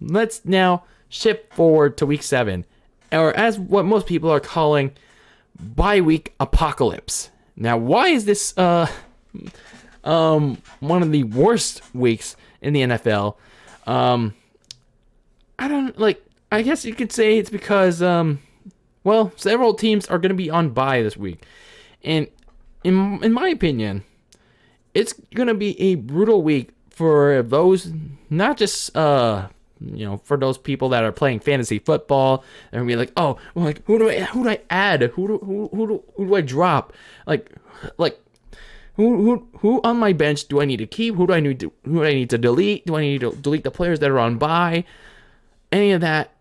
let's now shift forward to week 7, or as what most people are calling bye week apocalypse. Now, why is this one of the worst weeks in the NFL? I guess you could say it's because several teams are going to be on bye this week. And in my opinion, it's going to be a brutal week for those, not just for those people that are playing fantasy football. They're going to be like, "Oh, well, like who do I add? Who do I drop? Like who on my bench do I need to keep? Who do I need to delete? Do I need to delete the players that are on bye?" Any of that,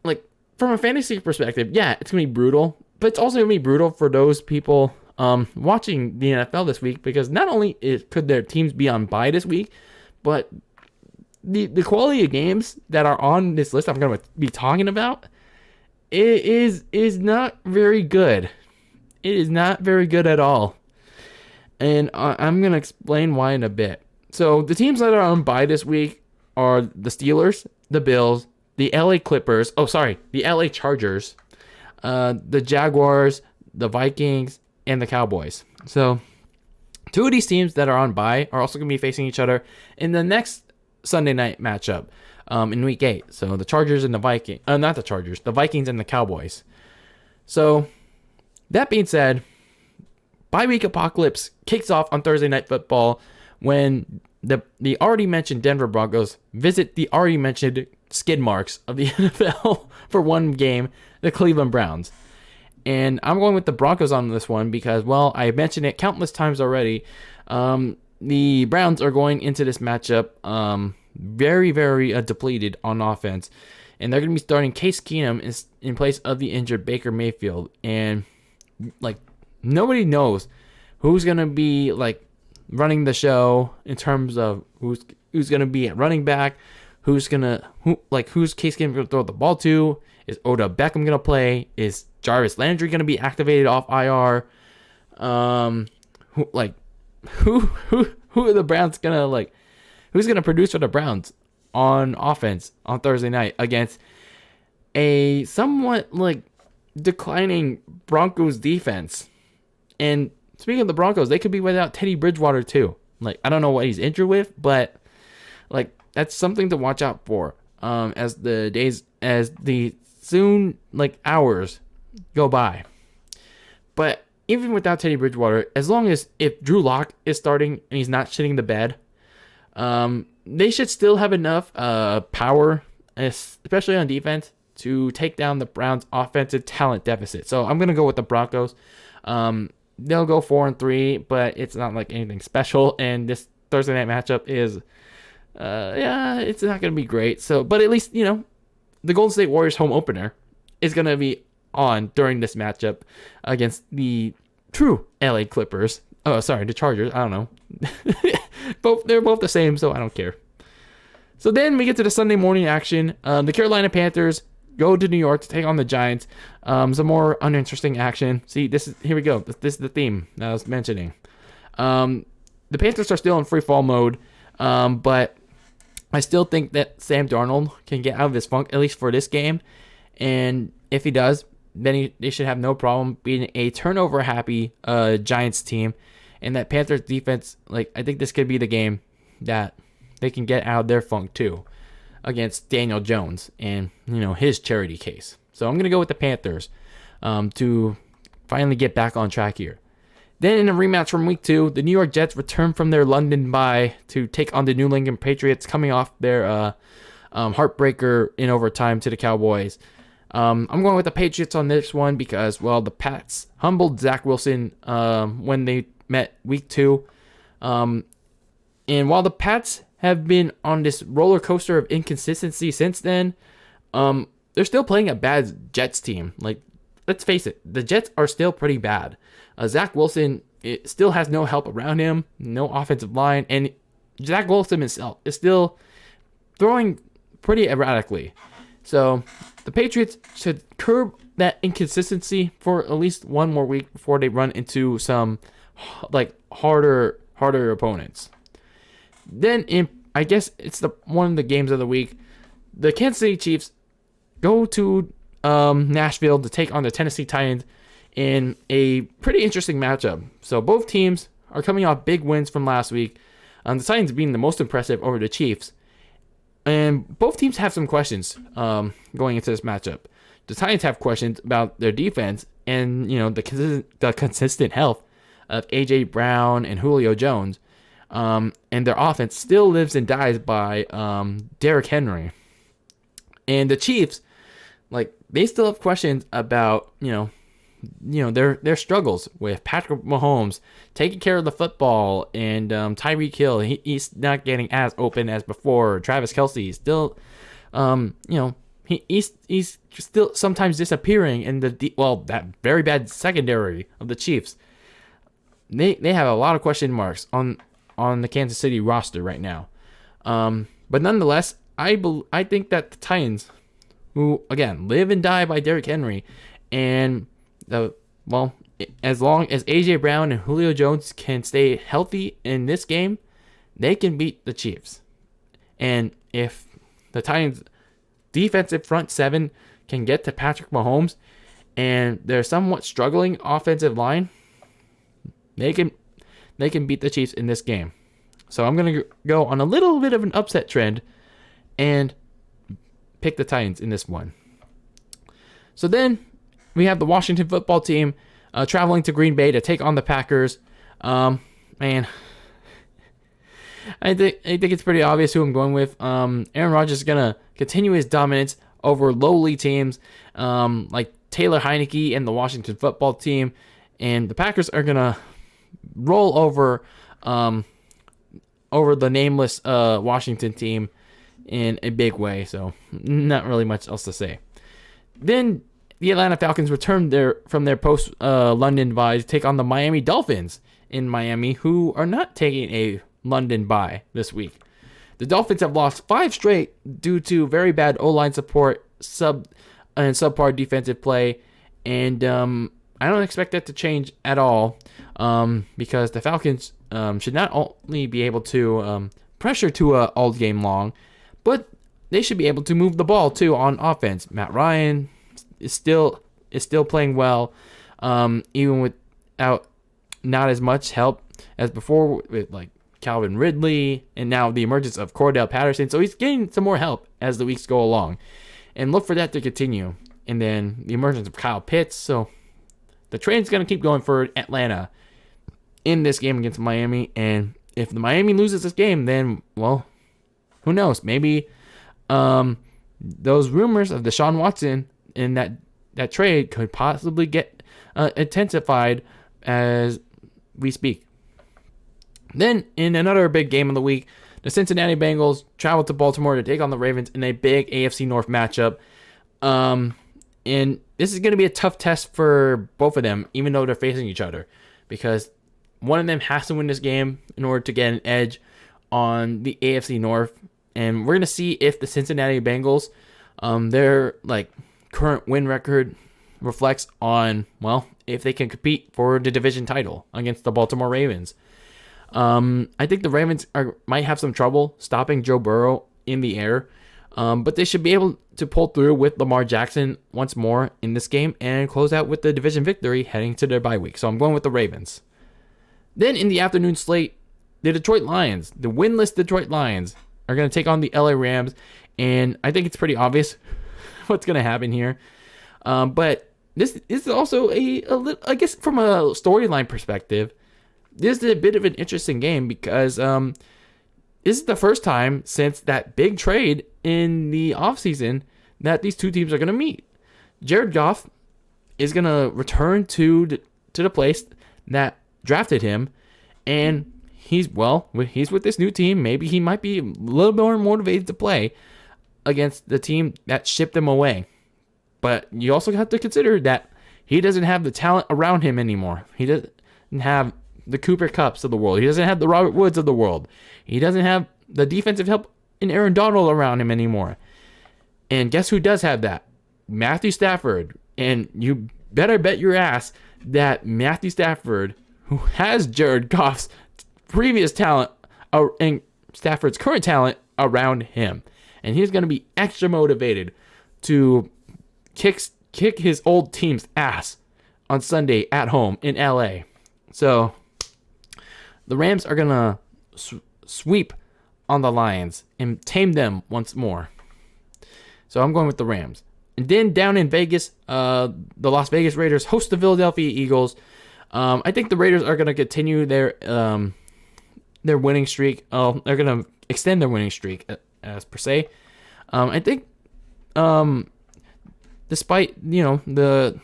like from a fantasy perspective, yeah, it's gonna be brutal, but it's also gonna be brutal for those people watching the NFL this week, because not only could their teams be on bye this week, but the quality of games that are on this list I'm gonna be talking about is not very good. It is not very good at all, and I'm gonna explain why in a bit. So the teams that are on bye this week are the Steelers, the Bills, the LA Clippers, the LA Chargers, the Jaguars, the Vikings, and the Cowboys. So 2 of these teams that are on bye are also going to be facing each other in the next Sunday night matchup in week 8. So the Chargers and the Vikings, not the Chargers, the Vikings and the Cowboys. So that being said, bye week apocalypse kicks off on Thursday Night Football when the already mentioned Denver Broncos visit the already mentioned skid marks of the NFL for one game, the Cleveland Browns. And I'm going with the Broncos on this one because, well, I mentioned it countless times already. The Browns are going into this matchup very, very depleted on offense. And they're going to be starting Case Keenum in place of the injured Baker Mayfield. And, like, nobody knows who's going to be, like, running the show in terms of who's going to be at running back, who's Case Keenum going to throw the ball to? Is Odell Beckham going to play? Is Jarvis Landry going to be activated off IR? Who are the Browns going to, who's going to produce for the Browns on offense on Thursday night against a somewhat, declining Broncos defense? And speaking of the Broncos, they could be without Teddy Bridgewater too. I don't know what he's injured with, but, that's something to watch out for as the hours go by. But even without Teddy Bridgewater, as long as if Drew Lock is starting and he's not shitting the bed, they should still have enough power, especially on defense, to take down the Browns' offensive talent deficit. So I'm going to go with the Broncos. They'll go 4-3, but it's not like anything special. And this Thursday night matchup is, it's not going to be great. So, but at least, the Golden State Warriors home opener is going to be on during this matchup against the true LA Clippers. Oh, sorry, the Chargers. I don't know. They're both the same, so I don't care. So then we get to the Sunday morning action. The Carolina Panthers go to New York to take on the Giants. Some more uninteresting action. See, here we go. This is the theme that I was mentioning. The Panthers are still in free fall mode, but I still think that Sam Darnold can get out of his funk, at least for this game. And if he does, then they should have no problem beating a turnover-happy Giants team. And that Panthers defense, I think this could be the game that they can get out of their funk too against Daniel Jones and, his charity case. So I'm going to go with the Panthers to finally get back on track here. Then in a rematch from week 2, the New York Jets return from their London bye to take on the New England Patriots, coming off their heartbreaker in overtime to the Cowboys. I'm going with the Patriots on this one because, well, the Pats humbled Zach Wilson when they met week 2. And while the Pats have been on this roller coaster of inconsistency since then, they're still playing a bad Jets team. Let's face it, the Jets are still pretty bad. Zach Wilson still has no help around him, no offensive line, and Zach Wilson himself is still throwing pretty erratically. So the Patriots should curb that inconsistency for at least one more week before they run into some harder opponents. Then I guess it's one of the games of the week. the Kansas City Chiefs go to Nashville to take on the Tennessee Titans in a pretty interesting matchup. So both teams are coming off big wins from last week. The Titans being the most impressive over the Chiefs. And both teams have some questions going into this matchup. The Titans have questions about their defense and, the consistent health of A.J. Brown and Julio Jones. And their offense still lives and dies by Derrick Henry. And the Chiefs, they still have questions about, their struggles with Patrick Mahomes taking care of the football and Tyreek Hill. He's not getting as open as before. Travis Kelce still, he's still sometimes disappearing in that very bad secondary of the Chiefs. They have a lot of question marks on the Kansas City roster right now. But nonetheless, I think that the Titans, who again live and die by Derrick Henry, and as long as A.J. Brown and Julio Jones can stay healthy in this game, they can beat the Chiefs. And if the Titans' defensive front seven can get to Patrick Mahomes and their somewhat struggling offensive line, they can beat the Chiefs in this game. So I'm going to go on a little bit of an upset trend and pick the Titans in this one. So then we have the Washington football team traveling to Green Bay to take on the Packers. I think it's pretty obvious who I'm going with. Aaron Rodgers is going to continue his dominance over lowly teams like Taylor Heineke and the Washington football team. And the Packers are going to roll over the nameless Washington team in a big way. So not really much else to say. Then the Atlanta Falcons returned from their post-London bye to take on the Miami Dolphins in Miami, who are not taking a London bye this week. The Dolphins have lost 5 straight due to very bad O-line support, subpar defensive play, and I don't expect that to change at all because the Falcons should not only be able to pressure Tua all game long, but they should be able to move the ball too on offense. Matt Ryan is still playing well, even without not as much help as before with Calvin Ridley and now the emergence of Cordell Patterson. So he's getting some more help as the weeks go along, and look for that to continue. And then the emergence of Kyle Pitts. So the train's going to keep going for Atlanta in this game against Miami. And if the Miami loses this game, then, who knows? Maybe those rumors of Deshaun Watson in that trade could possibly get intensified as we speak. Then, in another big game of the week, the Cincinnati Bengals traveled to Baltimore to take on the Ravens in a big AFC North matchup. And this is going to be a tough test for both of them, even though they're facing each other, because one of them has to win this game in order to get an edge on the AFC North. And we're going to see if the Cincinnati Bengals, their current win record reflects on, if they can compete for the division title against the Baltimore Ravens. I think the Ravens might have some trouble stopping Joe Burrow in the air, but they should be able to pull through with Lamar Jackson once more in this game and close out with the division victory heading to their bye week. So I'm going with the Ravens. Then in the afternoon slate, the Detroit Lions, the winless Detroit Lions, are going to take on the LA Rams, and I think it's pretty obvious what's going to happen here. But this is also I guess from a storyline perspective, this is a bit of an interesting game because this is the first time since that big trade in the offseason that these two teams are going to meet. Jared Goff is going to return to the place that drafted him, and he's with this new team. Maybe he might be a little more motivated to play against the team that shipped him away. But you also have to consider that he doesn't have the talent around him anymore. He doesn't have the Cooper Kupps of the world. He doesn't have the Robert Woods of the world. He doesn't have the defensive help in Aaron Donald around him anymore. And guess who does have that? Matthew Stafford. And you better bet your ass that Matthew Stafford, who has Jared Goff's previous talent and Stafford's current talent around him. and he's going to be extra motivated to kick his old team's ass on Sunday at home in LA. So the Rams are going to sweep on the Lions and tame them once more. So I'm going with the Rams. And then down in Vegas, the Las Vegas Raiders host the Philadelphia Eagles. I think the Raiders are going to continue their winning streak. They're going to extend their winning streak, as per se. I think, despite the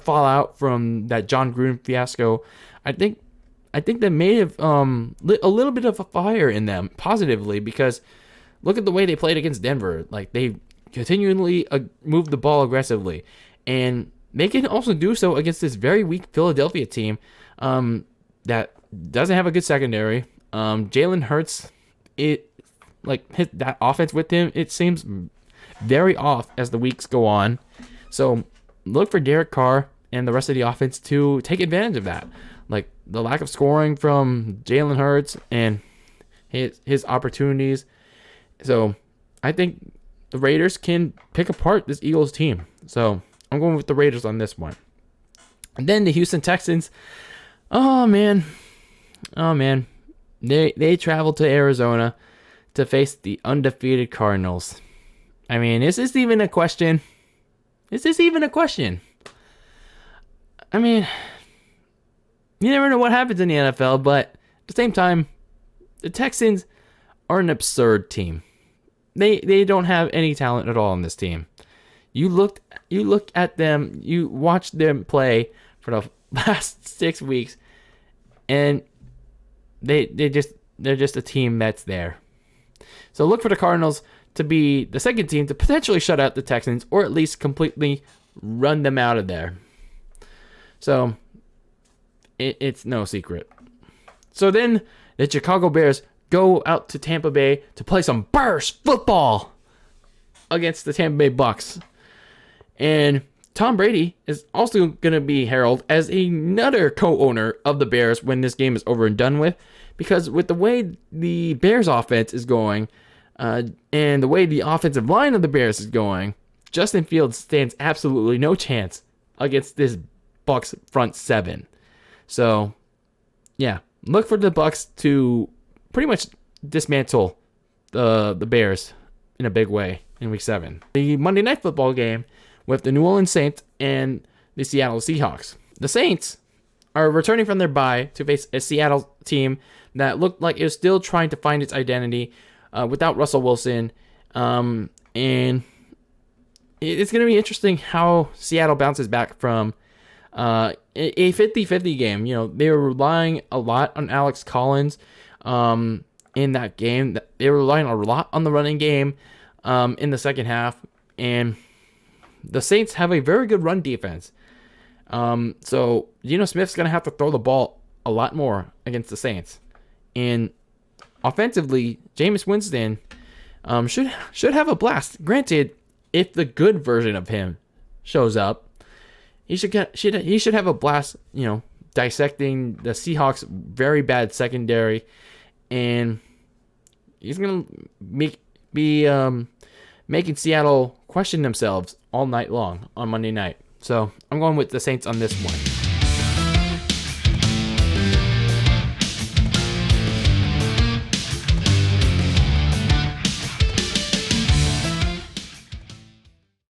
fallout from that John Gruden fiasco, I think that may have lit a little bit of a fire in them positively, because look at the way they played against Denver. Like, they continually move the ball aggressively, and they can also do so against this very weak Philadelphia team that doesn't have a good secondary. Jalen Hurts, that offense with him, it seems very off as the weeks go on. So look for Derek Carr and the rest of the offense to take advantage of that, like the lack of scoring from Jalen Hurts and his opportunities. So I think the Raiders can pick apart this Eagles team. So I'm going with the Raiders on this one. And then the Houston Texans. Oh man. They traveled to Arizona to face the undefeated Cardinals. I mean, is this even a question? I mean, you never know what happens in the NFL, but at the same time, the Texans are an absurd team. They don't have any talent at all on this team. You look at them, you watch them play for the last 6 weeks, and they're just a team that's there. So look for the Cardinals to be the second team to potentially shut out the Texans, or at least completely run them out of there. So it's no secret. So then the Chicago Bears go out to Tampa Bay to play some Bears football against the Tampa Bay Bucks. And Tom Brady is also going to be heralded as another co-owner of the Bears when this game is over and done with, because with the way the Bears offense is going and the way the offensive line of the Bears is going, Justin Fields stands absolutely no chance against this Bucks front seven. So, yeah, look for the Bucks to pretty much dismantle the Bears in a big way in Week 7. The Monday Night Football game with the New Orleans Saints and the Seattle Seahawks. The Saints are returning from their bye to face a Seattle team that looked like it was still trying to find its identity without Russell Wilson. And it's going to be interesting how Seattle bounces back from a 50-50 game. They were relying a lot on Alex Collins in that game. They were relying a lot on the running game in the second half. And the Saints have a very good run defense. So Geno Smith's going to have to throw the ball a lot more against the Saints. And offensively, Jameis Winston should have a blast. Granted, if the good version of him shows up, he should have a blast, dissecting the Seahawks' very bad secondary, and he's gonna be making Seattle question themselves all night long on Monday night. So I'm going with the Saints on this one.